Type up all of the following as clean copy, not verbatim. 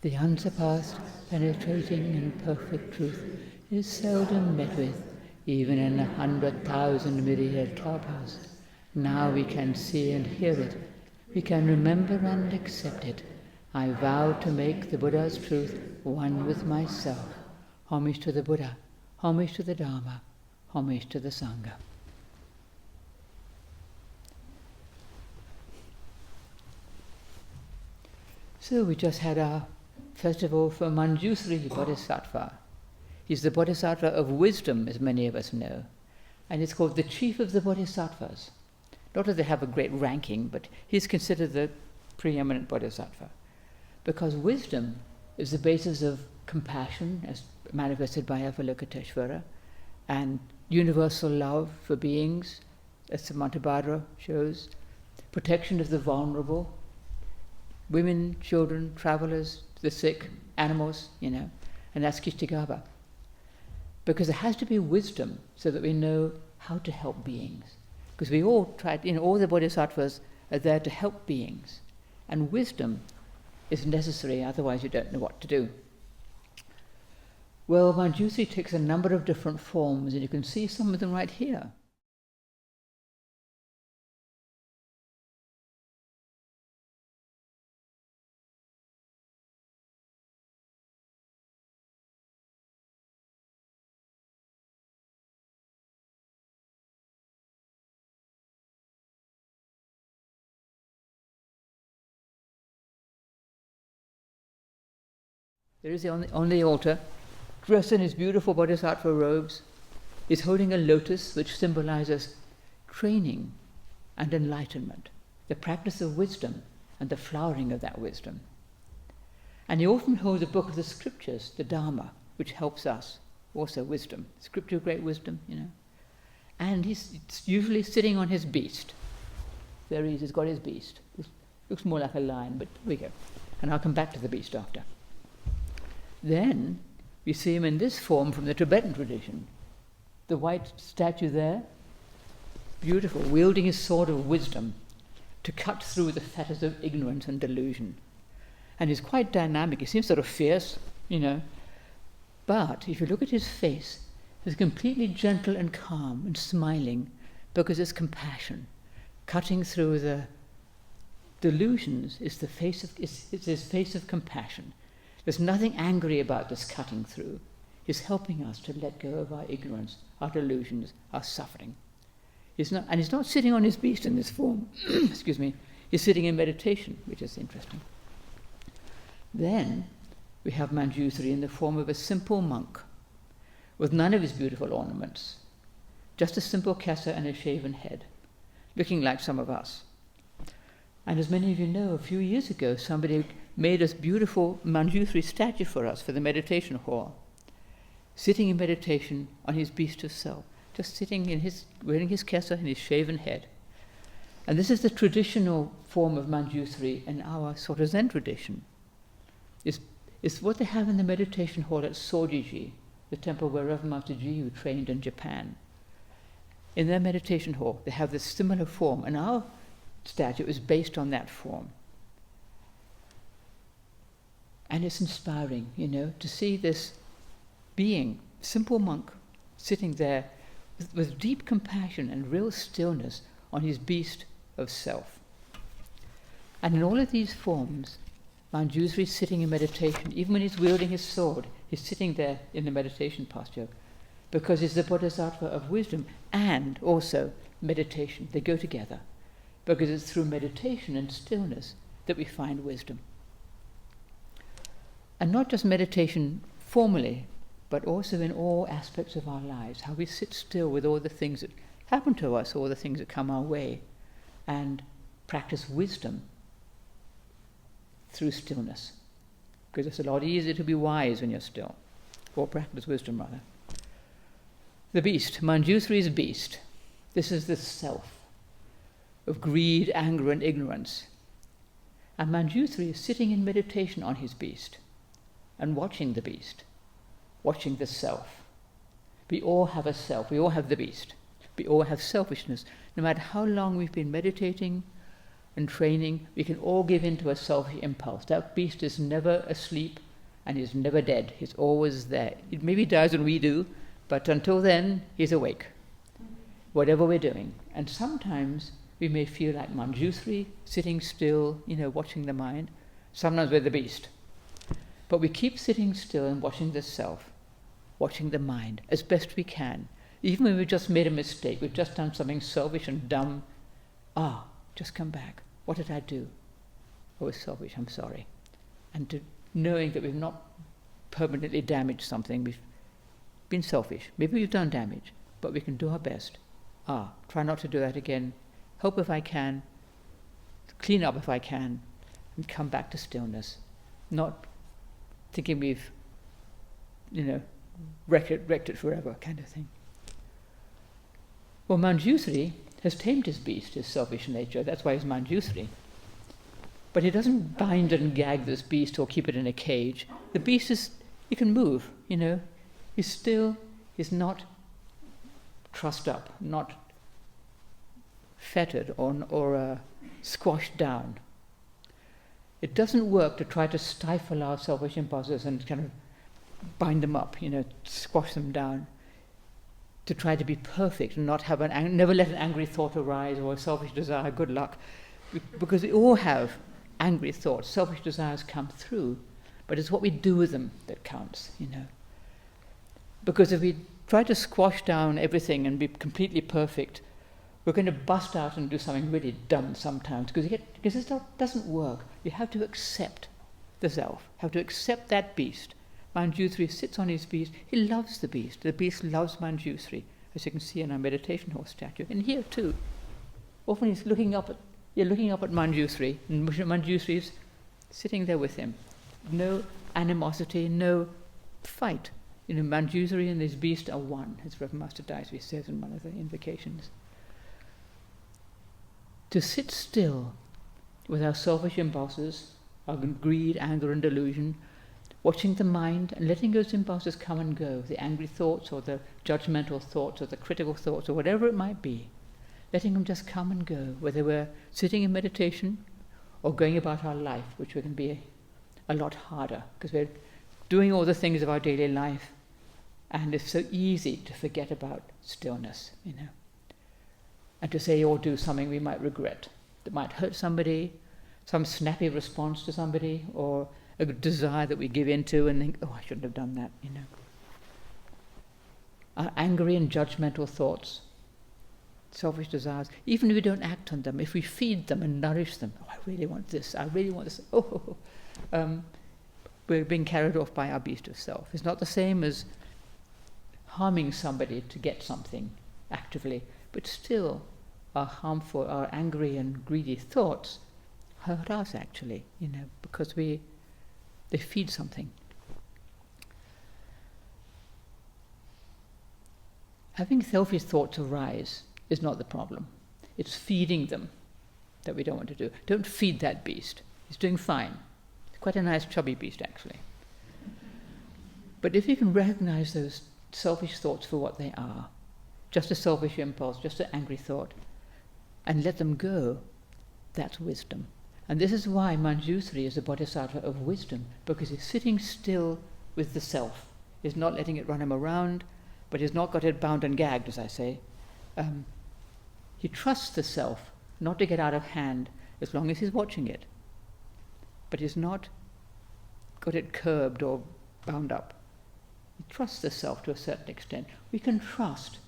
The unsurpassed, penetrating and perfect truth is seldom met with, even in 100,000 myriad kalpas. Now we can see and hear it. We can remember and accept it. I vow to make the Buddha's truth one with myself. Homage to the Buddha, homage to the Dharma, homage to the Sangha. So we just had our festival for Manjusri Bodhisattva. He's the Bodhisattva of wisdom, as many of us know. And it's called the chief of the Bodhisattvas. Not that they have a great ranking, but he's considered the preeminent Bodhisattva. Because wisdom is the basis of compassion, as manifested by Avalokiteshvara, and universal love for beings, as Samantabhadra shows, protection of the vulnerable, women, children, travelers, the sick, animals, and that's Kistigaba. Because there has to be wisdom so that we know how to help beings. Because we all tried, all the bodhisattvas are there to help beings. And wisdom is necessary, otherwise you don't know what to do. Well, Manjusri takes a number of different forms, and you can see some of them right here. There is on the altar, dressed in his beautiful bodhisattva robes, is holding a lotus which symbolizes training and enlightenment, the practice of wisdom and the flowering of that wisdom. And he often holds a book of the scriptures, the Dharma, which helps us, also wisdom, scripture of great wisdom, And he's usually sitting on his beast. There he is, he's got his beast. Looks more like a lion, but here we go. And I'll come back to the beast after. Then we see him in this form from the Tibetan tradition. The white statue there, beautiful, wielding his sword of wisdom to cut through the fetters of ignorance and delusion. And he's quite dynamic. He seems sort of fierce, But if you look at his face, he's completely gentle and calm and smiling because it's compassion. Cutting through the delusions is it's his face of compassion. There's nothing angry about this cutting through. He's helping us to let go of our ignorance, our delusions, our suffering. He's not sitting on his beast in this form. Excuse me. He's sitting in meditation, which is interesting. Then we have Manjusri in the form of a simple monk with none of his beautiful ornaments, just a simple kesa and a shaven head, looking like some of us. And as many of you know, a few years ago, somebody made a beautiful Manjusri statue for us for the meditation hall, sitting in meditation on his beast of self, just sitting wearing his kesa and his shaven head. And this is the traditional form of Manjusri in our Soto Zen tradition. It's what they have in the meditation hall at Sojiji, the temple where Reverend Master Jiyu trained in Japan. In their meditation hall, they have this similar form, and our statue is based on that form. And it's inspiring, to see this being, simple monk, sitting there with deep compassion and real stillness on his beast of self. And in all of these forms, Manjusri is sitting in meditation. Even when he's wielding his sword, he's sitting there in the meditation posture because he's the Bodhisattva of wisdom and also meditation. They go together because it's through meditation and stillness that we find wisdom. And not just meditation formally, but also in all aspects of our lives, how we sit still with all the things that happen to us, all the things that come our way, and practice wisdom through stillness. Because it's a lot easier to be wise when you're still, or practice wisdom rather. The beast, Manjusri's beast. This is the self of greed, anger, and ignorance. And Manjusri is sitting in meditation on his beast and watching the beast, watching the self. We all have a self. We all have the beast. We all have selfishness. No matter how long we've been meditating, and training, we can all give in to a selfish impulse. That beast is never asleep and is never dead. He's always there. It maybe dies when we do, but until then, he's awake, whatever we're doing. And sometimes we may feel like Manjusri, sitting still, watching the mind. Sometimes we're the beast. But we keep sitting still and watching the self, watching the mind, as best we can. Even when we've just made a mistake, we've just done something selfish and dumb, just come back. What did I do? I was selfish, I'm sorry. And knowing that we've not permanently damaged something, we've been selfish. Maybe we've done damage, but we can do our best. Try not to do that again. Help if I can, clean up if I can, and come back to stillness. Not thinking we've, wrecked it forever, kind of thing. Well, Manjusri has tamed his beast, his selfish nature. That's why he's Manjusri. But he doesn't bind and gag this beast or keep it in a cage. The beast he can move, He's still, he's not trussed up, not fettered or squashed down. It doesn't work to try to stifle our selfish impulses and kind of bind them up, squash them down, to try to be perfect and not have never let an angry thought arise or a selfish desire. Good luck, because we all have angry thoughts. Selfish desires come through, but it's what we do with them that counts, Because if we try to squash down everything and be completely perfect, we're going to bust out and do something really dumb sometimes, because this doesn't work. You have to accept the self, have to accept that beast. Manjusri sits on his beast. He loves the beast. The beast loves Manjusri, as you can see in our meditation horse statue. And here too, often you're looking up at Manjusri, and Manjusri is sitting there with him. No animosity, no fight. Manjusri and this beast are one, as Reverend Master Dicey says in one of the invocations. To sit still with our selfish impulses, our greed, anger and delusion, watching the mind and letting those impulses come and go, the angry thoughts or the judgmental thoughts or the critical thoughts or whatever it might be, letting them just come and go, whether we're sitting in meditation or going about our life, which can be a lot harder because we're doing all the things of our daily life, and it's so easy to forget about stillness, and to say or do something we might regret, that might hurt somebody, some snappy response to somebody, or a desire that we give into and think, I shouldn't have done that, Our angry and judgmental thoughts, selfish desires, even if we don't act on them, if we feed them and nourish them, I really want this, we're being carried off by our beast of self. It's not the same as harming somebody to get something actively, but still our harmful, our angry and greedy thoughts hurt us actually, because they feed something. Having selfish thoughts arise is not the problem. It's feeding them that we don't want to do. Don't feed that beast. He's doing fine. It's quite a nice chubby beast actually. But if you can recognize those selfish thoughts for what they are, just a selfish impulse, just an angry thought, and let them go, that's wisdom. And this is why Manjusri is a bodhisattva of wisdom, because he's sitting still with the self. He's not letting it run him around, but he's not got it bound and gagged, as I say. He trusts the self not to get out of hand as long as he's watching it. But he's not got it curbed or bound up. He trusts the self to a certain extent. We can trust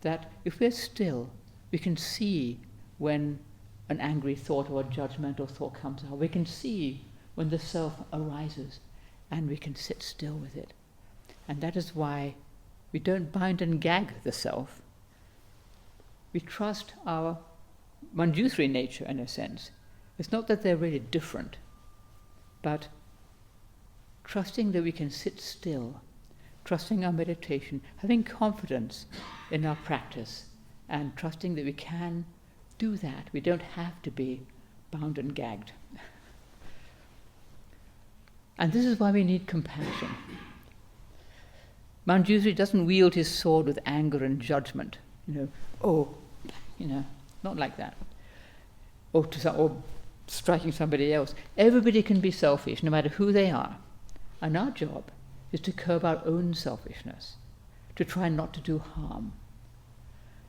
that if we're still, we can see when an angry thought or a judgmental thought comes out. We can see when the self arises, and we can sit still with it. And that is why we don't bind and gag the self. We trust our Manjusri nature in a sense. It's not that they're really different, but trusting that we can sit still, trusting our meditation, having confidence in our practice, and trusting that we can do that. We don't have to be bound and gagged. And this is why we need compassion. Manjusri doesn't wield his sword with anger and judgment. Not like that. Or striking somebody else. Everybody can be selfish, no matter who they are. And our job is to curb our own selfishness, to try not to do harm,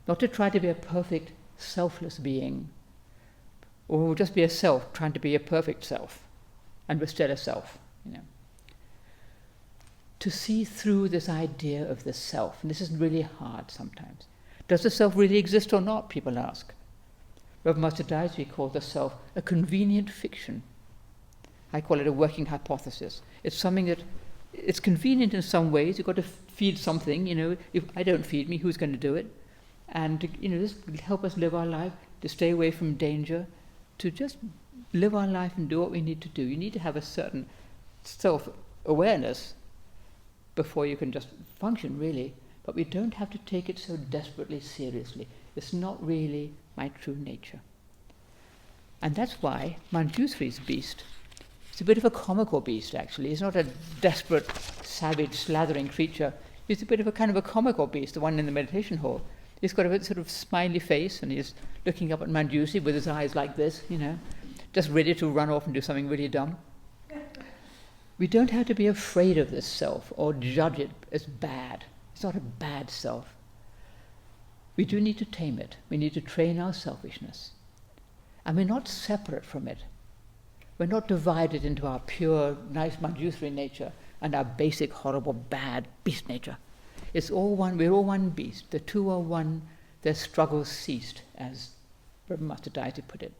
not to try to be a perfect, selfless being, or just be a self trying to be a perfect self, and we're still a self, To see through this idea of the self, and this is really hard sometimes. Does the self really exist or not, people ask. Reverend Master Daisy called the self a convenient fiction. I call it a working hypothesis. It's something that, it's convenient in some ways. You've got to feed something, If I don't feed me, who's going to do it? And, this will help us live our life, to stay away from danger, to just live our life and do what we need to do. You need to have a certain self-awareness before you can just function, really. But we don't have to take it so desperately seriously. It's not really my true nature. And that's why Manjusri's beast, it's a bit of a comical beast, actually. He's not a desperate, savage, slathering creature. He's a bit of a kind of a comical beast, the one in the meditation hall. He's got a bit sort of smiley face, and he's looking up at Manjushri with his eyes like this, just ready to run off and do something really dumb. We don't have to be afraid of this self or judge it as bad. It's not a bad self. We do need to tame it. We need to train our selfishness. And we're not separate from it. We're not divided into our pure, nice Manjusri nature and our basic, horrible, bad beast nature. It's all one. We're all one beast. The two are one. Their struggles ceased, as Reverend Master Daisy put it.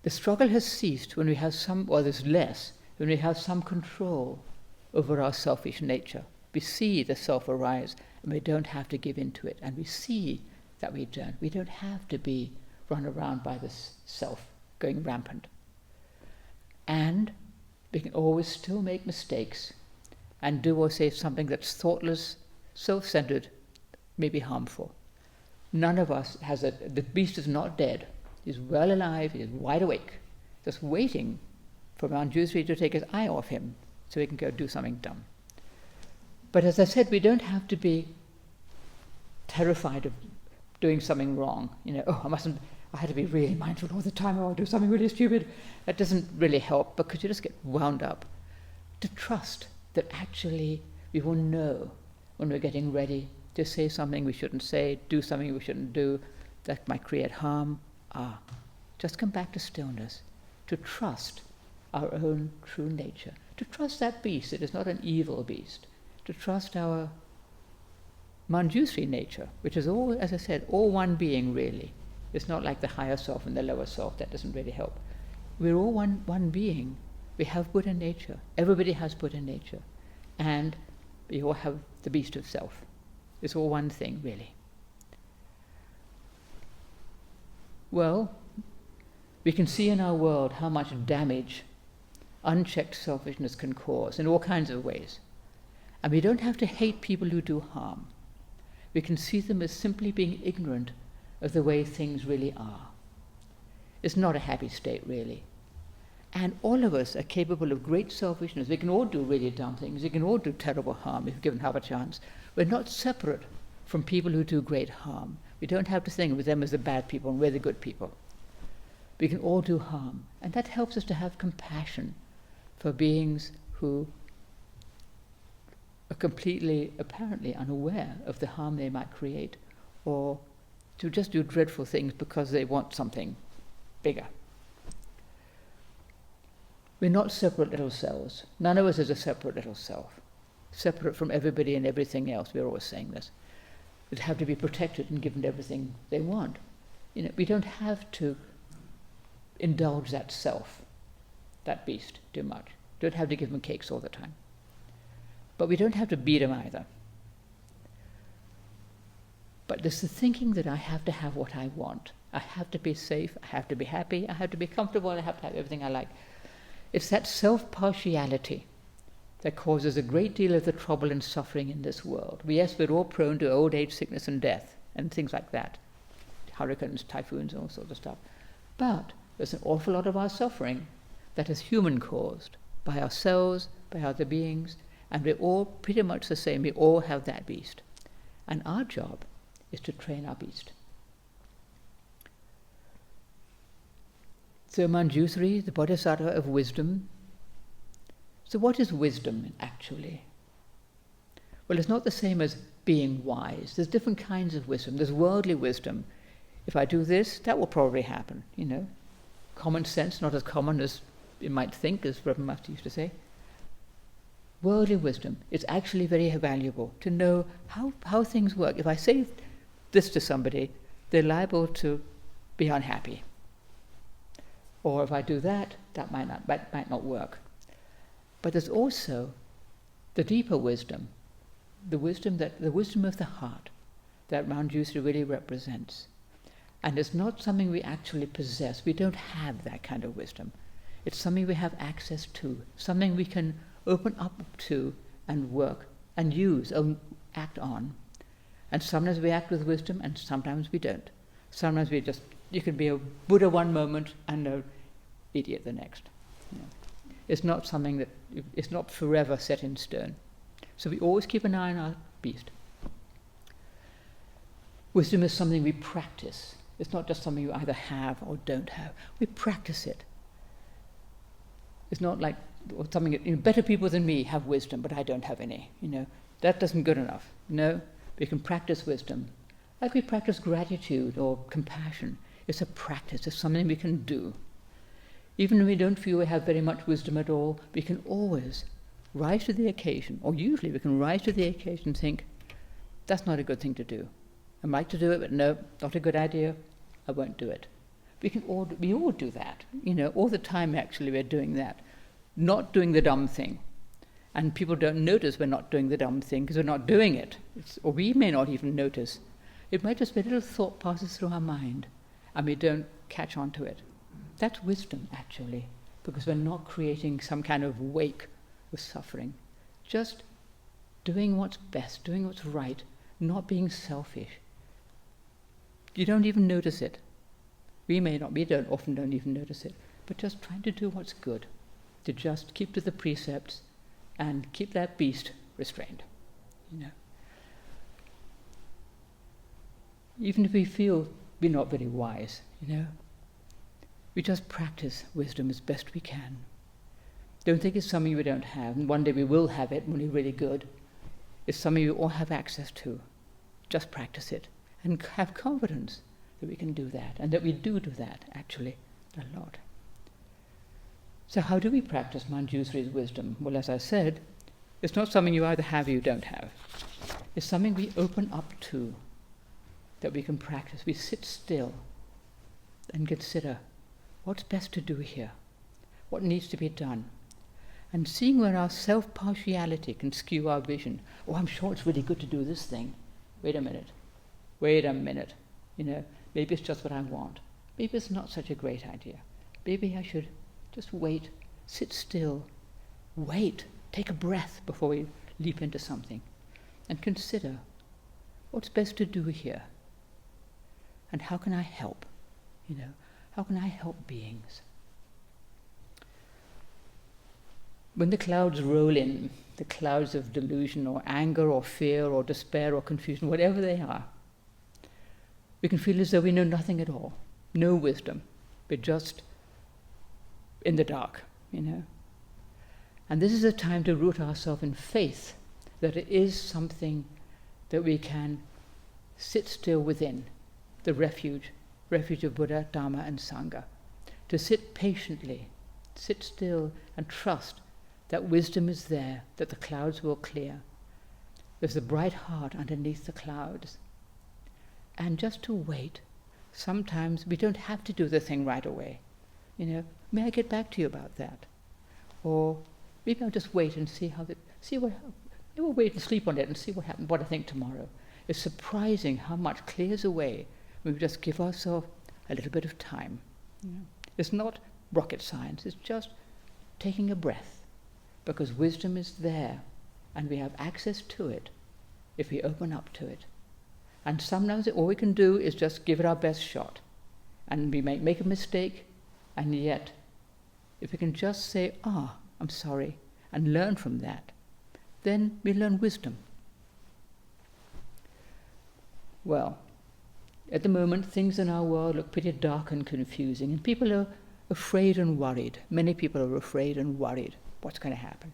The struggle has ceased when we have there's less, when we have some control over our selfish nature. We see the self arise, and we don't have to give in to it. And we see that we don't have to be run around by this self going rampant. And we can always still make mistakes and do or say something that's thoughtless, self-centered, maybe harmful. None of us the beast is not dead. He's well alive, he's wide awake, just waiting for Manjusri to take his eye off him so he can go do something dumb. But as I said, we don't have to be terrified of doing something wrong. I had to be really mindful all the time, or I'll do something really stupid. That doesn't really help, because you just get wound up. To trust that actually we will know when we're getting ready to say something we shouldn't say, do something we shouldn't do, that might create harm. Just come back to stillness, to trust our own true nature, to trust that beast. It is not an evil beast, to trust our Manjusri nature, which is all, as I said, all one being really. It's not like the higher self and the lower self. That doesn't really help. We're all one being. We have Buddha nature. Everybody has Buddha nature. And we all have the beast of self. It's all one thing, really. Well, we can see in our world how much damage unchecked selfishness can cause in all kinds of ways. And we don't have to hate people who do harm. We can see them as simply being ignorant of the way things really are. It's not a happy state, really. And all of us are capable of great selfishness. We can all do really dumb things. We can all do terrible harm if given half a chance. We're not separate from people who do great harm. We don't have to think of them as the bad people and we're the good people. We can all do harm. And that helps us to have compassion for beings who are completely, apparently unaware of the harm they might create, or to just do dreadful things because they want something bigger. We're not separate little selves. None of us is a separate little self, separate from everybody and everything else. We're always saying this. That have to be protected and given everything they want. We don't have to indulge that self, that beast, too much. Don't have to give them cakes all the time. But we don't have to beat them either. But there's the thinking that I have to have what I want. I have to be safe, I have to be happy, I have to be comfortable, I have to have everything I like. It's that self-partiality that causes a great deal of the trouble and suffering in this world. Yes, we're all prone to old age, sickness and death, and things like that. Hurricanes, typhoons, all sorts of stuff. But there's an awful lot of our suffering that is human-caused, by ourselves, by other beings, and we're all pretty much the same. We all have that beast. And our job is to train our beast. So Manjusri, the Bodhisattva of wisdom. So what is wisdom actually? Well, it's not the same as being wise. There's different kinds of wisdom. There's worldly wisdom. If I do this, that will probably happen, Common sense, not as common as you might think, as Reverend Master used to say. Worldly wisdom, it's actually very valuable to know how things work. If I say this to somebody, they're liable to be unhappy. Or if I do that, that might not work. But there's also the deeper wisdom, the wisdom of the heart that Manjusri really represents. And it's not something we actually possess. We don't have that kind of wisdom. It's something we have access to, something we can open up to and work and use or act on. And sometimes we act with wisdom and sometimes we don't. Sometimes you can be a Buddha one moment and an idiot the next. It's not something it's not forever set in stone. So we always keep an eye on our beast. Wisdom is something we practice. It's not just something you either have or don't have. We practice it. It's not like something, better people than me have wisdom, but I don't have any. That doesn't good enough. No, we can practice wisdom. Like we practice gratitude or compassion. It's a practice. It's something we can do. Even when we don't feel we have very much wisdom at all, we can always rise to the occasion, or usually we can rise to the occasion and think, that's not a good thing to do. I'd like to do it, but no, not a good idea. I won't do it. We all do that. All the time actually we're doing that. Not doing the dumb thing. And people don't notice we're not doing the dumb thing because we're not doing it. Or we may not even notice. It might just be a little thought passes through our mind and we don't catch on to it. That's wisdom actually, because we're not creating some kind of wake of suffering. Just doing what's best, doing what's right, not being selfish. You don't even notice it. We often don't even notice it, but just trying to do what's good, to just keep to the precepts and keep that beast restrained. Even if we feel we're not very wise, we just practice wisdom as best we can. Don't think it's something we don't have, and one day we will have it when we're really good. It's something we all have access to. Just practice it and have confidence that we can do that, and that we do that actually a lot. So how do we practice Manjusri's wisdom? Well, as I said, it's not something you either have or you don't have. It's something we open up to, that we can practice. We sit still and consider what's best to do here, what needs to be done, and seeing where our self-partiality can skew our vision. Oh, I'm sure it's really good to do this thing. Wait a minute. Maybe it's just what I want. Maybe it's not such a great idea. Maybe I should just wait, sit still, wait, take a breath before we leap into something, and consider what's best to do here, and how can I help? How can I help beings? When the clouds roll in, the clouds of delusion or anger or fear or despair or confusion, whatever they are, we can feel as though we know nothing at all, no wisdom. We're just in the dark, And this is a time to root ourselves in faith that it is something that we can sit still within, the refuge of Buddha, Dharma and Sangha. To sit patiently, sit still and trust that wisdom is there, that the clouds will clear. There's a bright heart underneath the clouds. And just to wait. Sometimes we don't have to do the thing right away. May I get back to you about that? Or maybe I'll just wait and we'll wait and sleep on it and see what I think tomorrow. It's surprising how much clears away when we just give ourselves a little bit of time. It's not rocket science, it's just taking a breath, because wisdom is there and we have access to it if we open up to it. And sometimes all we can do is just give it our best shot. And we make a mistake, and yet, if we can just say, I'm sorry, and learn from that, then we learn wisdom. Well, at the moment, things in our world look pretty dark and confusing, and people are afraid and worried. Many people are afraid and worried. What's going to happen,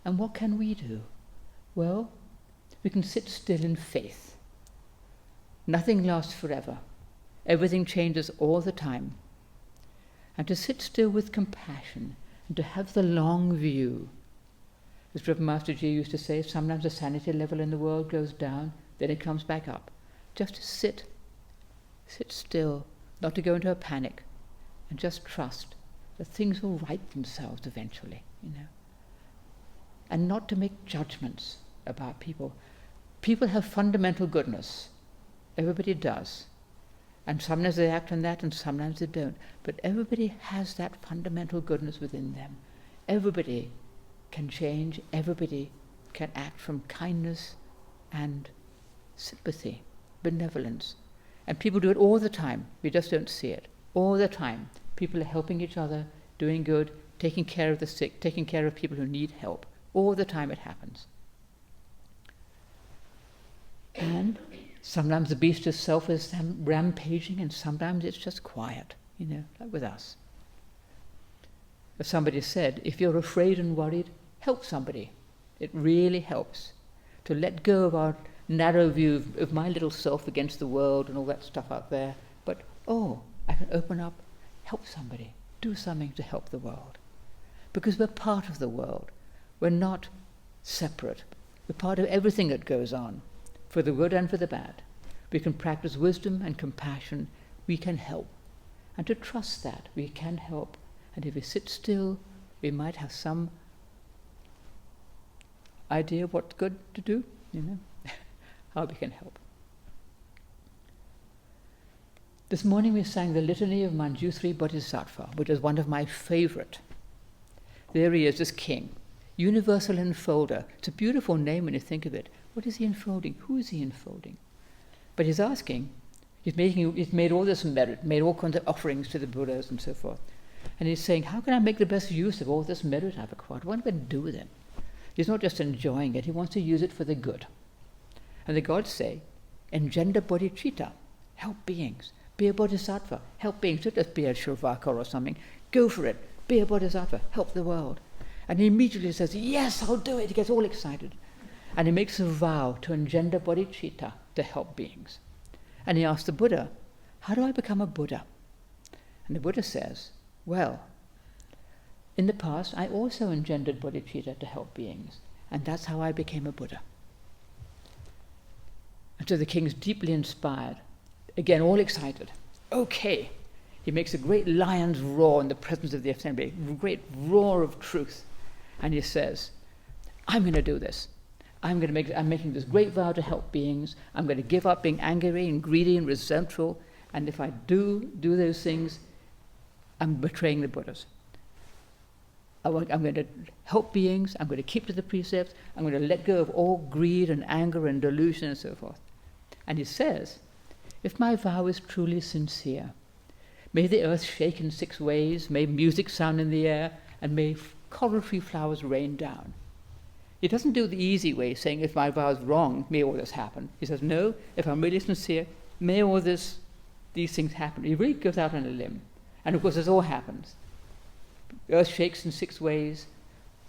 And what can we do? Well, we can sit still in faith. Nothing lasts forever. Everything changes all the time. And to sit still with compassion and to have the long view. As Reverend Master Ji used to say, sometimes the sanity level in the world goes down, then it comes back up. Just to sit still, not to go into a panic, and just trust that things will right themselves eventually, And not to make judgments about people. People have fundamental goodness. Everybody does. And sometimes they act on that and sometimes they don't. But everybody has that fundamental goodness within them. Everybody can change. Everybody can act from kindness and sympathy, benevolence. And people do it all the time. We just don't see it. All the time. People are helping each other, doing good, taking care of the sick, taking care of people who need help. All the time it happens. And sometimes the beast of self is rampaging and sometimes it's just quiet, like with us. As somebody said, if you're afraid and worried, help somebody. It really helps to let go of our narrow view of my little self against the world and all that stuff out there. But, I can open up, help somebody, do something to help the world. Because we're part of the world. We're not separate. We're part of everything that goes on, for the good and for the bad. We can practice wisdom and compassion. We can help. And to trust that we can help. And if we sit still, we might have some idea of what's good to do, how we can help. This morning we sang the litany of Manjusri Bodhisattva, which is one of my favorite. There he is, this king, universal enfolder. It's a beautiful name when you think of it. What is he enfolding? Who is he enfolding? But he's asking, he's made all this merit, made all kinds of offerings to the Buddhas and so forth. And he's saying, how can I make the best use of all this merit I've acquired? What am I going to do with it? He's not just enjoying it, he wants to use it for the good. And the gods say, engender bodhicitta, help beings. Be a bodhisattva, help beings. Don't just be a shravaka or something. Go for it. Be a bodhisattva, help the world. And he immediately says, yes, I'll do it. He gets all excited. And he makes a vow to engender bodhicitta, to help beings. And he asks the Buddha, how do I become a Buddha? And the Buddha says, well, in the past I also engendered bodhicitta to help beings, and that's how I became a Buddha. And so the king's deeply inspired, again all excited. Okay, he makes a great lion's roar in the presence of the assembly, a great roar of truth. And he says, I'm going to do this. I'm making this great vow to help beings. I'm going to give up being angry and greedy and resentful. And if I do those things, I'm betraying the Buddhas. I'm going to help beings. I'm going to keep to the precepts. I'm going to let go of all greed and anger and delusion and so forth. And he says, if my vow is truly sincere, may the earth shake in 6 ways, may music sound in the air, and may coral-tree flowers rain down. He doesn't do the easy way, saying, if my vow is wrong, may all this happen. He says, no, if I'm really sincere, may all these things happen. He really goes out on a limb. And of course, this all happens. The earth shakes in 6 ways,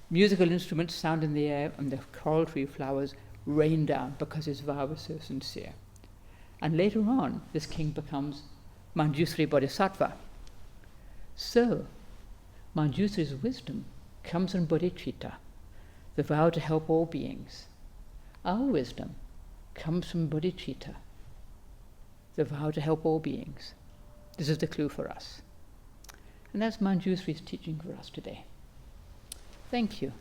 musical instruments sound in the air, and the coral-tree flowers rain down because his vow was so sincere. And later on, this king becomes Manjushri Bodhisattva. So, Manjusri's wisdom comes from bodhicitta, the vow to help all beings. Our wisdom comes from bodhicitta, the vow to help all beings. This is the clue for us. And that's Manjusri's teaching for us today. Thank you.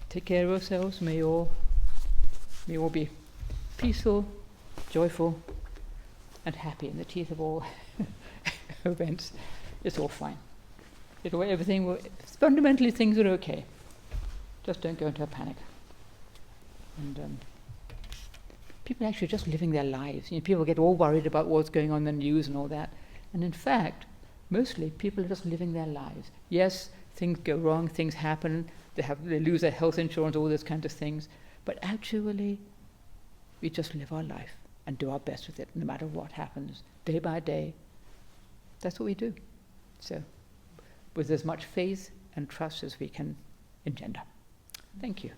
Take care of yourselves. May all be peaceful, joyful, and happy in the teeth of all events. It's all fine. Fundamentally things are okay. Just don't go into a panic. And people are actually just living their lives. People get all worried about what's going on in the news and all that. And in fact, mostly people are just living their lives. Yes, things go wrong, things happen, they lose their health insurance, all those kinds of things. But actually, we just live our life and do our best with it, no matter what happens, day by day, That's what we do. So, with as much faith and trust as we can engender. Thank you.